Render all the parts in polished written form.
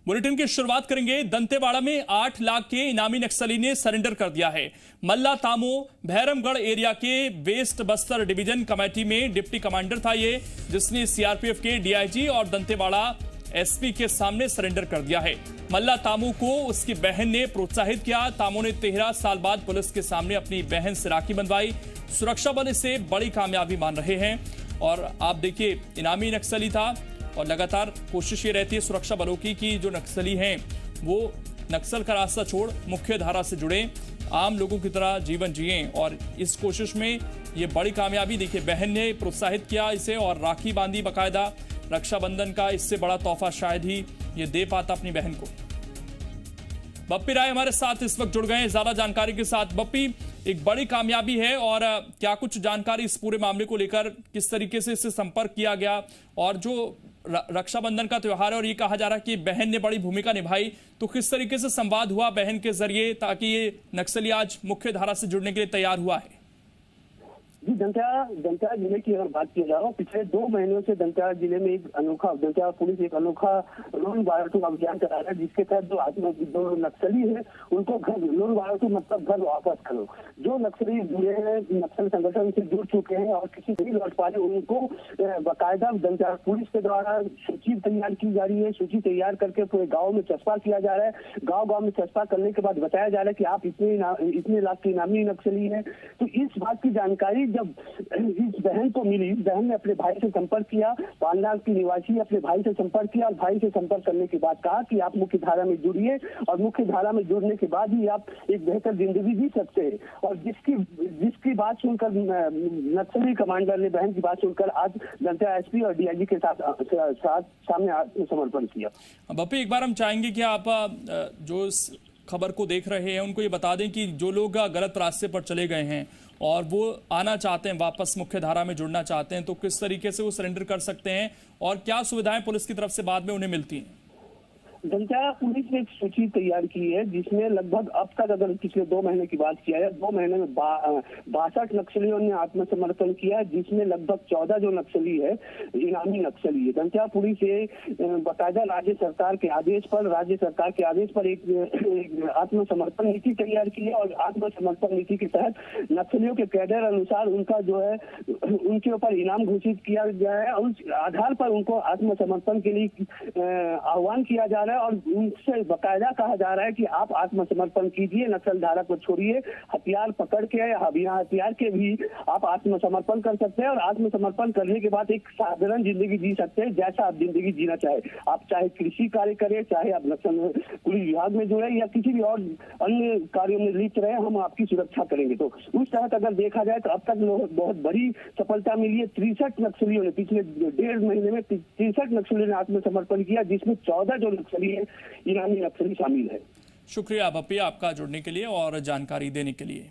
Bulletin की शुरुआत करेंगे। दंतेवाड़ा में 8 लाख के इनामी नक्सली ने सरेंडर कर दिया है। मल्ला तामो भैरमगढ़ एरिया के वेस्ट बस्तर डिवीजन कमेटी में डिप्टी कमांडर था ये, जिसने सीआरपीएफ के डीआईजी और दंतेवाड़ा एसपी के सामने सरेंडर कर दिया है। मल्ला तामू को उसकी बहन ने प्रोत्साहित किया। तामू ने 13 साल बाद पुलिस के सामने अपनी बहन से राखी बंधवाई। सुरक्षा बल इसे बड़ी कामयाबी मान रहे हैं। और आप देखिए, इनामी नक्सली था और लगातार कोशिश ये रहती है सुरक्षा बलों की कि जो नक्सली हैं वो नक्सल का रास्ता छोड़ मुख्य धारा से जुड़े, आम लोगों की तरह जीवन जिएं। और इस कोशिश में ये बड़ी कामयाबी देखिए, बहन ने प्रोत्साहित किया इसे और राखी बांधी बाकायदा। रक्षाबंधन का इससे बड़ा तोहफा शायद ही ये दे पाता अपनी बहन को। बप्पी राय हमारे साथ इस वक्त जुड़ गए हैं ज्यादा जानकारी के साथ। बप्पी, एक बड़ी कामयाबी है और क्या कुछ जानकारी इस पूरे मामले को लेकर, किस तरीके से इससे संपर्क किया गया? और जो रक्षाबंधन का त्योहार है और ये कहा जा रहा है कि बहन ने बड़ी भूमिका निभाई, तो किस तरीके से संवाद हुआ बहन के जरिए ताकि ये नक्सली आज मुख्य धारा से जुड़ने के लिए तैयार हुआ है? जी, दंतेवाड़ा जिले की अगर बात की जा रहा है, पिछले 2 महीनों से दंतेवाड़ा जिले में दंतेवाड़ा पुलिस एक अनोखा लोन वारंटू अभियान चला रहा है, जिसके तहत जो नक्सली है उनको घर, लोन वारंटू मतलब घर वापस करो। जो नक्सली जुड़े हैं, नक्सल संगठन से जुड़ चुके हैं और किसी नहीं लौट पा रहे, उनको बाकायदा दंतेवाड़ा पुलिस के द्वारा सूची तैयार की जा रही है। सूची तैयार करके पूरे गाँव में चस्पा किया जा रहा है। गाँव में चस्पा करने के बाद बताया जा रहा है कि आप इतने लाख की इनामी नक्सली है। तो इस बात की जानकारी जब इस बहन को मिली, इस बहन ने अपने भाई से संपर्क किया, पालनाग की निवासी अपने भाई से संपर्क किया और भाई से संपर्क करने के बाद कहा कि आप मुख्य धारा में जुड़िए और मुख्य धारा में जुड़ने के बाद ही आप एक बेहतर जिंदगी जी सकते हैं। और जिसकी बात सुनकर नक्सली कमांडर ने बहन की बात सुनकर आज दंतेवाड़ा एसपी और डीआईजी के साथ सामने आत्मसमर्पण किया। बप्पी, एक बार हम चाहेंगे कि आप जो खबर को देख रहे हैं उनको ये बता दें कि जो लोग गलत रास्ते पर चले गए हैं और वो आना चाहते हैं, वापस मुख्य धारा में जुड़ना चाहते हैं, तो किस तरीके से वो सरेंडर कर सकते हैं और क्या सुविधाएं पुलिस की तरफ से बाद में उन्हें मिलती हैं? दंतेवाड़ा पुलिस ने एक सूची तैयार की है, जिसमें लगभग अब तक अगर पिछले 2 महीने की बात किया है, 2 महीने में 62 नक्सलियों ने आत्मसमर्पण किया है, जिसमें लगभग 14 जो नक्सली है इनामी नक्सली है। दंतेवाड़ा पुलिस ये बाकायदा राज्य सरकार के आदेश पर एक आत्मसमर्पण नीति तैयार की है और आत्मसमर्पण नीति के तहत नक्सलियों के कैडर अनुसार उनका जो है उनके ऊपर इनाम घोषित किया गया है। उस आधार पर उनको आत्मसमर्पण के लिए आह्वान किया जा रहा है और उनसे बाकायदा कहा जा रहा है कि आप आत्मसमर्पण कीजिए, नक्सल धारा को छोड़िए, हथियार पकड़ के या बिना हथियार के भी आप आत्मसमर्पण कर सकते हैं और आत्मसमर्पण करने के बाद एक साधारण जिंदगी जी सकते हैं, जैसा आप जिंदगी जीना चाहे। आप चाहे कृषि कार्य करें, चाहे आप नक्सल पुलिस विभाग में जुड़े या किसी भी और अन्य कार्यों में लिप्त रहे, हम आपकी सुरक्षा करेंगे। तो उस तहत अगर देखा जाए तो अब तक बहुत बड़ी सफलता मिली है। 63 नक्सलियों ने पिछले 1.5 महीने में 63 नक्सलियों ने आत्मसमर्पण किया, जिसमें 14 जो नक्सली इनामी नक्सली शामिल है। शुक्रिया बप्पी आपका जुड़ने के लिए और जानकारी देने के लिए।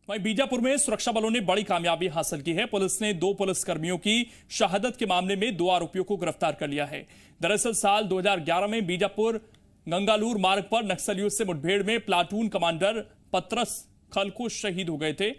वहीं बीजापुर में सुरक्षा बलों ने बड़ी कामयाबी हासिल की है। पुलिस ने 2 पुलिसकर्मियों की शहादत के मामले में 2 आरोपियों को गिरफ्तार कर लिया है। दरअसल साल 2011 में बीजापुर गंगालूर मार्ग पर नक्सलियों से मुठभेड़ में प्लाटून कमांडर पतरस खलखो शहीद हो गए थे।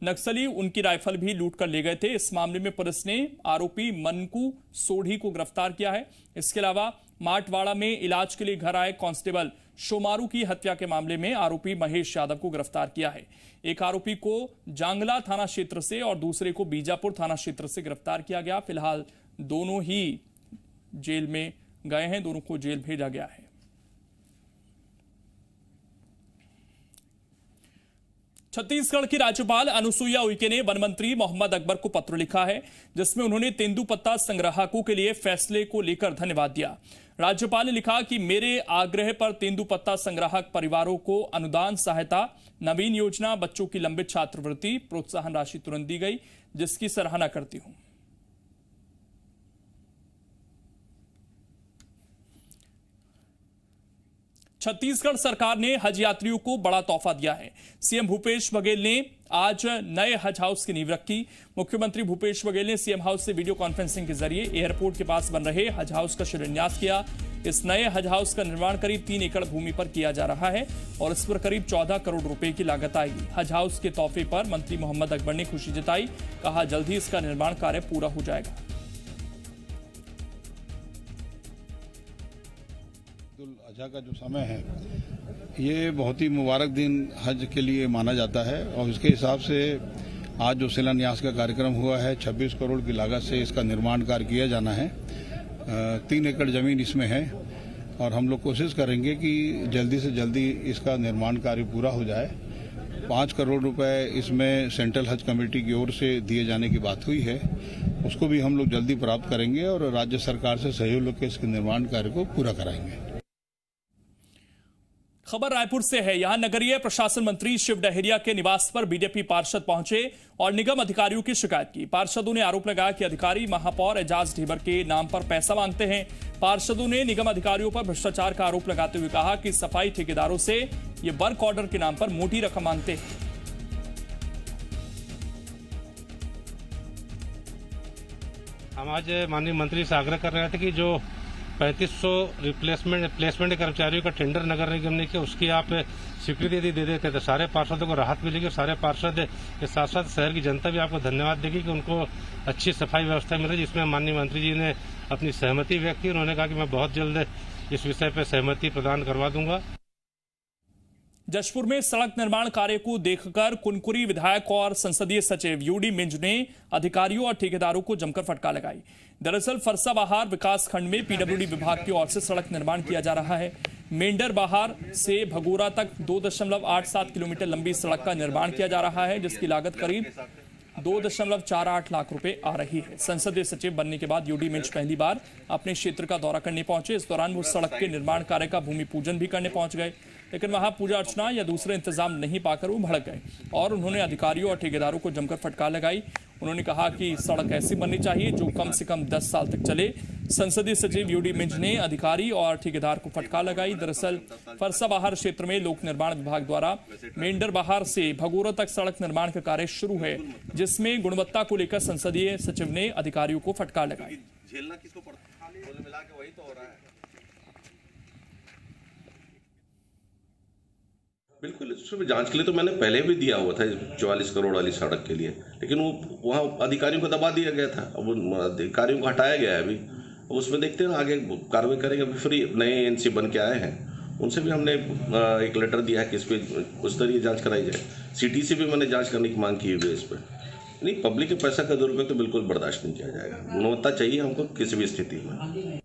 नक्सली उनकी राइफल भी लूट कर ले गए थे। इस मामले में पुलिस ने आरोपी मनकू सोढ़ी को गिरफ्तार किया है। इसके अलावा माटवाड़ा में इलाज के लिए घर आए कांस्टेबल शोमारू की हत्या के मामले में आरोपी महेश यादव को गिरफ्तार किया है। एक आरोपी को जांगला थाना क्षेत्र से और दूसरे को बीजापुर थाना क्षेत्र से गिरफ्तार किया गया। फिलहाल दोनों ही जेल में गए हैं, दोनों को जेल भेजा गया है। छत्तीसगढ़ की राज्यपाल अनुसुईया उइके ने वन मंत्री मोहम्मद अकबर को पत्र लिखा है, जिसमें उन्होंने तेंदुपत्ता संग्राहकों के लिए फैसले को लेकर धन्यवाद दिया। राज्यपाल ने लिखा कि मेरे आग्रह पर तेंदुपत्ता संग्राहक परिवारों को अनुदान सहायता, नवीन योजना, बच्चों की लंबित छात्रवृत्ति, प्रोत्साहन राशि तुरंत दी गई, जिसकी सराहना करती हूं। छत्तीसगढ़ सरकार ने हज यात्रियों को बड़ा तोहफा दिया है। सीएम भूपेश बघेल ने आज नए हज हाउस की नींव रखी। मुख्यमंत्री भूपेश बघेल ने सीएम हाउस से वीडियो कॉन्फ्रेंसिंग के जरिए एयरपोर्ट के पास बन रहे हज हाउस का शिलान्यास किया। इस नए हज हाउस का निर्माण करीब 3 एकड़ भूमि पर किया जा रहा है और इस पर करीब 14 करोड़ रुपए की लागत आएगी। हज हाउस के तोहफे पर मंत्री मोहम्मद अकबर ने खुशी जताई, कहा जल्द ही इसका निर्माण कार्य पूरा हो जाएगा। ईद-उल अज़हा का जो समय है ये बहुत ही मुबारक दिन हज के लिए माना जाता है और इसके हिसाब से आज जो शिलान्यास का कार्यक्रम हुआ है 26 करोड़ की लागत से इसका निर्माण कार्य किया जाना है। 3 एकड़ जमीन इसमें है और हम लोग कोशिश करेंगे कि जल्दी से जल्दी इसका निर्माण कार्य पूरा हो जाए। 5 करोड़ रुपए इसमें सेंट्रल हज कमेटी की ओर से दिए जाने की बात हुई है, उसको भी हम लोग जल्दी प्राप्त करेंगे और राज्य सरकार से सहयोग लेकर इसके निर्माण कार्य को पूरा कराएंगे। खबर रायपुर से है। यहां नगरीय प्रशासन मंत्री शिव डहरिया के निवास पर बीजेपी पार्षद पहुंचे और निगम अधिकारियों की शिकायत की। पार्षदों ने आरोप लगाया कि अधिकारी महापौर एजाज ढेबर के नाम पर पैसा मांगते हैं। पार्षदों ने निगम अधिकारियों पर भ्रष्टाचार का आरोप लगाते हुए कहा कि सफाई ठेकेदारों से ये वर्क ऑर्डर के नाम पर मोटी रकम मांगते हैं। हम आज माननीय मंत्री से आग्रह कर रहे थे कि जो 3500 प्लेसमेंट कर्मचारियों का टेंडर नगर निगम ने किया उसकी आप स्वीकृति यदि दे देते तो सारे पार्षदों को राहत मिलेगी। सारे पार्षद के साथ साथ शहर की जनता भी आपको धन्यवाद देगी कि उनको अच्छी सफाई व्यवस्था मिले, जिसमें माननीय मंत्री जी ने अपनी सहमति व्यक्त की। उन्होंने कहा कि मैं बहुत जल्द इस विषय पर सहमति प्रदान करवा दूंगा। जशपुर में सड़क निर्माण कार्य को देखकर कुनकुरी विधायक और संसदीय सचिव यूडी मिंज ने अधिकारियों और ठेकेदारों को जमकर फटकार लगाई। दरअसल फरसा बहार विकास खंड में पीडब्ल्यूडी विभाग की ओर से सड़क निर्माण किया जा रहा है। मेंढर बहार से भगोरा तक 2.87 किलोमीटर लंबी सड़क का निर्माण किया जा रहा है, जिसकी लागत करीब 2.48 लाख रुपए आ रही है। संसदीय सचिव बनने के बाद यूडी मिंज पहली बार अपने क्षेत्र का दौरा करने पहुंचे। इस दौरान वो सड़क के निर्माण कार्य का भूमि पूजन भी करने पहुंच गए, लेकिन वहां पूजा अर्चना या दूसरे इंतजाम नहीं पाकर वो भड़क गए और उन्होंने अधिकारियों और ठेकेदारों को जमकर फटकार लगाई। उन्होंने कहा कि सड़क ऐसी बननी चाहिए जो कम से कम 10 साल तक चले। संसदीय सचिव यूडी मिंज ने अधिकारी और ठेकेदार को फटकार लगाई। दरअसल फरसा बहार क्षेत्र में लोक निर्माण विभाग द्वारा मेंढर बहार से भगोरा तक सड़क निर्माण का कार्य शुरू है, जिसमें गुणवत्ता को लेकर संसदीय सचिव ने अधिकारियों को फटकार लगाई। बिल्कुल, इसमें जांच के लिए तो मैंने पहले भी दिया हुआ था 44 करोड़ वाली सड़क के लिए, लेकिन वो वहाँ अधिकारियों को दबा दिया गया था। अब उन अधिकारियों को हटाया गया है। अभी उसमें देखते हैं आगे कार्रवाई करेंगे। अभी फिर नए एनसी बन के आए हैं, उनसे भी हमने एक लेटर दिया है कि इस पर उस तरह जांच कराई जाए। सिटी से भी मैंने जाँच करने की मांग की हुई है इस पर। नहीं, पब्लिक के पैसा का दुरुपयोग तो बिल्कुल बर्दाश्त नहीं किया जाएगा। गुणवत्ता चाहिए हमको किसी भी स्थिति में।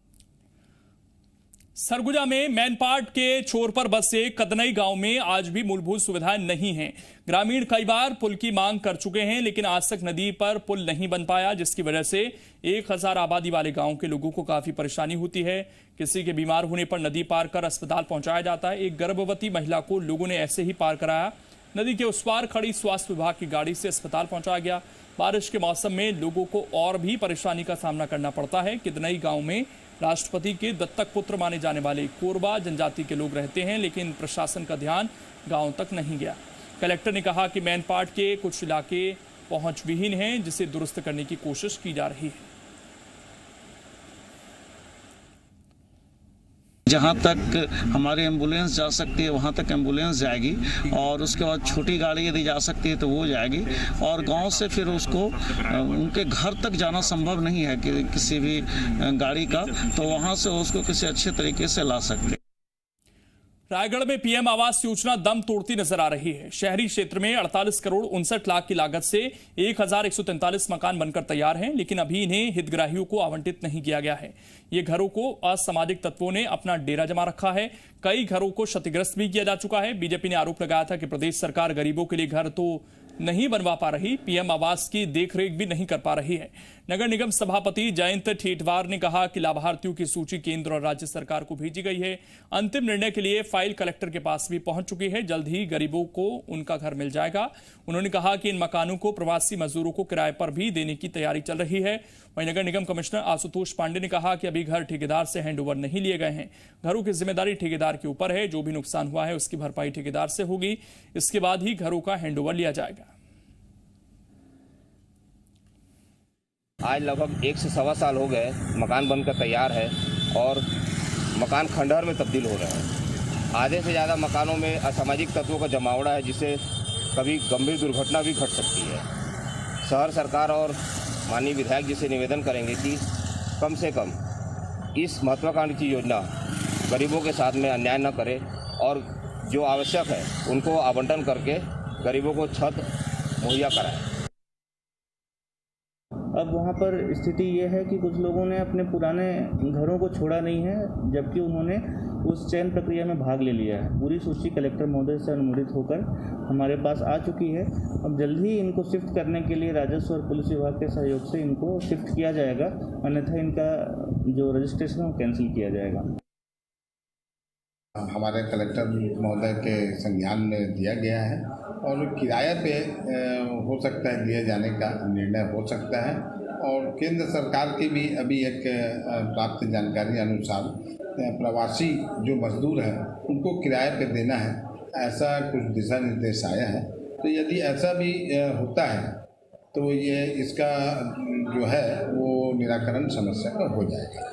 सरगुजा में मैनपाट के छोर पर बसे कदनई गांव में आज भी मूलभूत सुविधाएं नहीं हैं। ग्रामीण कई बार पुल की मांग कर चुके हैं, लेकिन आज तक नदी पर पुल नहीं बन पाया, जिसकी वजह से 1000 आबादी वाले गांव के लोगों को काफी परेशानी होती है। किसी के बीमार होने पर नदी पार कर अस्पताल पहुंचाया जाता है। एक गर्भवती महिला को लोगों ने ऐसे ही पार कराया। नदी के उस पार खड़ी स्वास्थ्य विभाग की गाड़ी से अस्पताल पहुंचाया गया। बारिश के मौसम में लोगों को और भी परेशानी का सामना करना पड़ता है। कदनई गांव में राष्ट्रपति के दत्तक पुत्र माने जाने वाले कोरबा जनजाति के लोग रहते हैं, लेकिन प्रशासन का ध्यान गांव तक नहीं गया। कलेक्टर ने कहा कि मैनपाट के कुछ इलाके पहुंच विहीन हैं, जिसे दुरुस्त करने की कोशिश की जा रही है। जहाँ तक हमारी एम्बुलेंस जा सकती है वहाँ तक एम्बुलेंस जाएगी और उसके बाद छोटी गाड़ी यदि जा सकती है तो वो जाएगी। और गांव से फिर उसको उनके घर तक जाना संभव नहीं है कि किसी भी गाड़ी का, तो वहाँ से उसको किसी अच्छे तरीके से ला सकते हैं। रायगढ़ में पीएम आवास योजना दम तोड़ती नजर आ रही है। शहरी क्षेत्र में 48 करोड़ 59 लाख की लागत से 1143 मकान बनकर तैयार हैं, लेकिन अभी इन्हें हितग्राहियों को आवंटित नहीं किया गया है। ये घरों को असामाजिक तत्वों ने अपना डेरा जमा रखा है। कई घरों को क्षतिग्रस्त भी किया जा चुका है। बीजेपी ने आरोप लगाया था कि प्रदेश सरकार गरीबों के लिए घर तो नहीं बनवा पा रही, पीएम आवास की देखरेख भी नहीं कर पा रही है। नगर निगम सभापति जयंत ठेठवार ने कहा कि लाभार्थियों की सूची केंद्र और राज्य सरकार को भेजी गई है। अंतिम निर्णय के लिए फाइल कलेक्टर के पास भी पहुंच चुकी है। जल्द ही गरीबों को उनका घर मिल जाएगा। उन्होंने कहा कि इन मकानों को प्रवासी मजदूरों को किराए पर भी देने की तैयारी चल रही है। वहीं नगर निगम कमिश्नर आशुतोष पांडे ने कहा कि अभी घर ठेकेदार से हैंडओवर नहीं लिए गए हैं। घरों की जिम्मेदारी ठेकेदार के ऊपर है। जो भी नुकसान हुआ है उसकी भरपाई ठेकेदार से होगी। इसके बाद ही घरों का हैंडओवर लिया जाएगा। आज लगभग 1 से सवा साल हो गए मकान बनकर तैयार है और मकान खंडहर में तब्दील हो रहे हैं। आधे से ज़्यादा मकानों में असामाजिक तत्वों का जमावड़ा है, जिससे कभी गंभीर दुर्घटना भी घट सकती है। शहर सरकार और माननीय विधायक जी से निवेदन करेंगे कि कम से कम इस महत्वाकांक्षी योजना गरीबों के साथ में अन्याय न करे और जो आवश्यक है उनको आवंटन करके गरीबों को छत मुहैया कराए। अब वहाँ पर स्थिति ये है कि कुछ लोगों ने अपने पुराने घरों को छोड़ा नहीं है, जबकि उन्होंने उस चयन प्रक्रिया में भाग ले लिया है। पूरी सूची कलेक्टर महोदय से अनुमोदित होकर हमारे पास आ चुकी है। अब जल्द ही इनको शिफ्ट करने के लिए राजस्व और पुलिस विभाग के सहयोग से इनको शिफ्ट किया जाएगा, अन्यथा इनका जो रजिस्ट्रेशन है वो कैंसिल किया जाएगा। हमारे कलेक्टर महोदय के संज्ञान में दिया गया है और किराए पे हो सकता है दिए जाने का निर्णय हो सकता है। और केंद्र सरकार की भी अभी एक प्राप्त जानकारी अनुसार प्रवासी जो मजदूर हैं उनको किराए पे देना है, ऐसा कुछ दिशा निर्देश आया है। तो यदि ऐसा भी होता है तो ये इसका जो है वो निराकरण समस्या का हो जाएगा।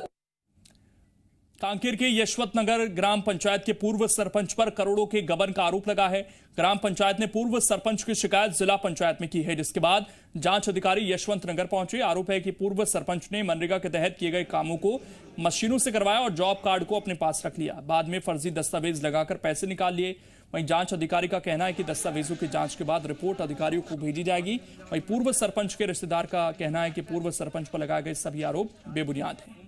कांकेर के यशवंत नगर ग्राम पंचायत के पूर्व सरपंच पर करोड़ों के गबन का आरोप लगा है। ग्राम पंचायत ने पूर्व सरपंच की शिकायत जिला पंचायत में की है, जिसके बाद जांच अधिकारी यशवंत नगर पहुंचे। आरोप है कि पूर्व सरपंच ने मनरेगा के तहत किए गए कामों को मशीनों से करवाया और जॉब कार्ड को अपने पास रख लिया। बाद में फर्जी दस्तावेज लगाकर पैसे निकाल लिए। वहीं जांच अधिकारी का कहना है कि दस्तावेजों की जांच के बाद रिपोर्ट अधिकारियों को भेजी जाएगी। वहीं पूर्व सरपंच के रिश्तेदार का कहना है कि पूर्व सरपंच पर लगाए गए सभी आरोप बेबुनियाद हैं।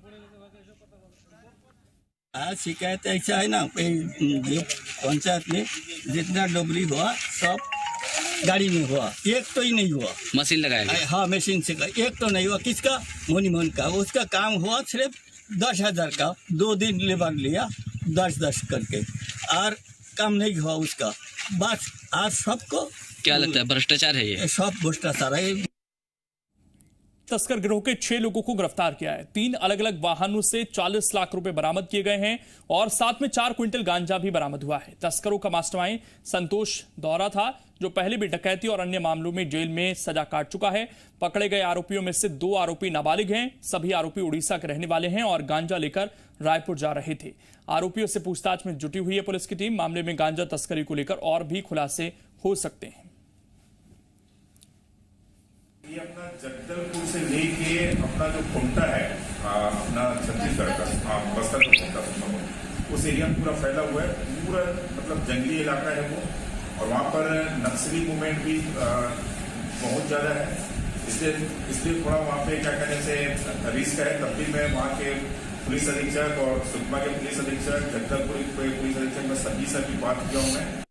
आज शिकायत ऐसा है ना, जो पंचायत में जितना डोबरी हुआ सब गाड़ी में हुआ, एक तो ही नहीं हुआ। मशीन लगाया गया? हाँ, मशीन से एक तो नहीं हुआ। किसका? मोनी मोहन का। उसका काम हुआ सिर्फ 10,000 का, 2 दिन लेबर लिया 10-10 करके, और काम नहीं हुआ उसका। बस आज सबको क्या लगता है भ्रष्टाचार है ये? सब भ्रष्टाचार है। तस्कर गिरोह के 6 लोगों को गिरफ्तार किया है। 3 अलग अलग वाहनों से 40 लाख रुपए बरामद किए गए हैं और साथ में 4 क्विंटल गांजा भी बरामद हुआ है। तस्करों का मास्टरमाइंड संतोष दौरा था, जो पहले भी डकैती और अन्य मामलों में जेल में सजा काट चुका है। पकड़े गए आरोपियों में से 2 आरोपी नाबालिग हैं। सभी आरोपी उड़ीसा के रहने वाले हैं और गांजा लेकर रायपुर जा रहे थे। आरोपियों से पूछताछ में जुटी हुई है पुलिस की टीम। मामले में गांजा तस्करी को लेकर और भी खुलासे हो सकते हैं। ये अपना जगदलपुर से लेके अपना जो कुमटा है, अपना छत्तीसगढ़ का बस्तर का कुमटा, उस एरिया में पूरा फैला हुआ है। पूरा मतलब जंगली इलाका है वो, और वहाँ पर नक्सली मूवमेंट भी बहुत ज़्यादा है। इसलिए थोड़ा वहाँ पे क्या कहने से रिस्क है। तब भी मैं वहाँ के पुलिस अधीक्षक और सुकमा के पुलिस अधीक्षक, जगदलपुर के पुलिस अधीक्षक, मैं सभी से भी बात किया हूँ मैं।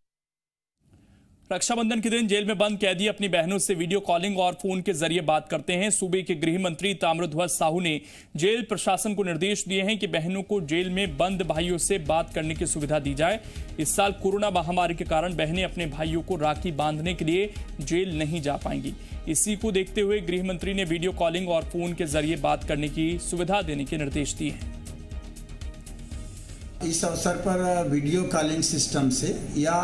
रक्षाबंधन के दिन जेल में बंद कैदी अपनी बहनों से वीडियो कॉलिंग और फोन के जरिए बात करते हैं। सूबे के गृह मंत्री ताम्रध्वज साहू ने जेल प्रशासन को निर्देश दिए हैं कि बहनों को जेल में बंद भाइयों से बात करने की सुविधा दी जाए। इस साल कोरोना महामारी के कारण बहनें अपने भाइयों को राखी बांधने के लिए जेल नहीं जा पाएंगी। इसी को देखते हुए गृह मंत्री ने वीडियो कॉलिंग और फोन के जरिए बात करने की सुविधा देने के निर्देश दिए हैं। इस अवसर पर वीडियो कॉलिंग सिस्टम से या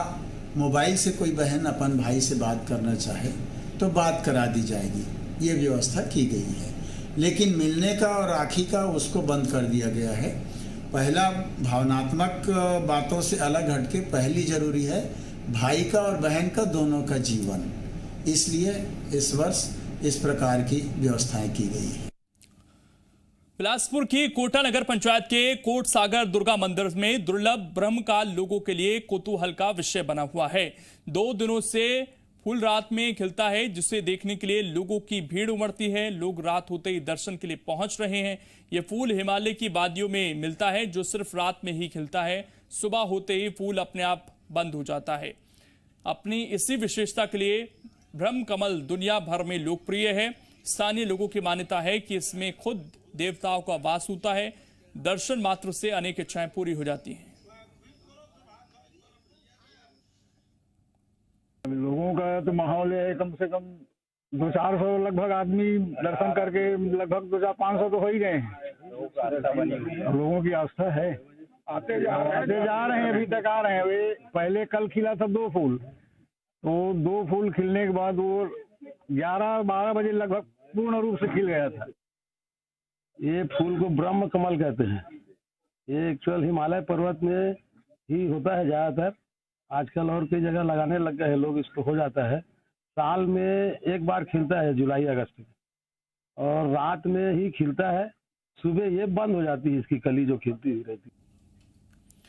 मोबाइल से कोई बहन अपन भाई से बात करना चाहे तो बात करा दी जाएगी, ये व्यवस्था की गई है। लेकिन मिलने का और राखी का उसको बंद कर दिया गया है। पहला, भावनात्मक बातों से अलग हटके पहली जरूरी है भाई का और बहन का दोनों का जीवन, इसलिए इस वर्ष इस प्रकार की व्यवस्थाएं की गई है। बिलासपुर की कोटा नगर पंचायत के कोट सागर दुर्गा मंदिर में दुर्लभ ब्रह्मकाल लोगों के लिए कौतूहल का विषय बना हुआ है। 2 दिनों से फूल रात में खिलता है, जिसे देखने के लिए लोगों की भीड़ उमड़ती है। लोग रात होते ही दर्शन के लिए पहुंच रहे हैं। यह फूल हिमालय की वादियों में मिलता है, जो सिर्फ रात में ही खिलता है। सुबह होते ही फूल अपने आप बंद हो जाता है। अपनी इसी विशेषता के लिए ब्रह्म कमल दुनिया भर में लोकप्रिय है। स्थानीय लोगों की मान्यता है कि इसमें खुद देवताओं का वास होता है। दर्शन मात्र से अनेक इच्छाएं पूरी हो जाती हैं। लोगों का तो माहौल है, कम से कम 200-400 लगभग आदमी दर्शन करके लगभग 200-500 तो हो ही गए हैं। लोगों की आस्था है, आते जा रहे हैं, अभी तक आ रहे हैं। वे पहले कल खिला था 2 फूल, तो 2 फूल खिलने के बाद वो 11-12 बजे लगभग पूर्ण रूप से खिल गया था। ये फूल को ब्रह्म कमल कहते हैं। ये एक्चुअल हिमालय पर्वत में ही होता है ज़्यादातर। आजकल और कई जगह लगाने लग गए हैं लोग, इसको हो जाता है। साल में एक बार खिलता है, जुलाई अगस्त में, और रात में ही खिलता है। सुबह ये बंद हो जाती है, इसकी कली जो खिलती हुई रहती है।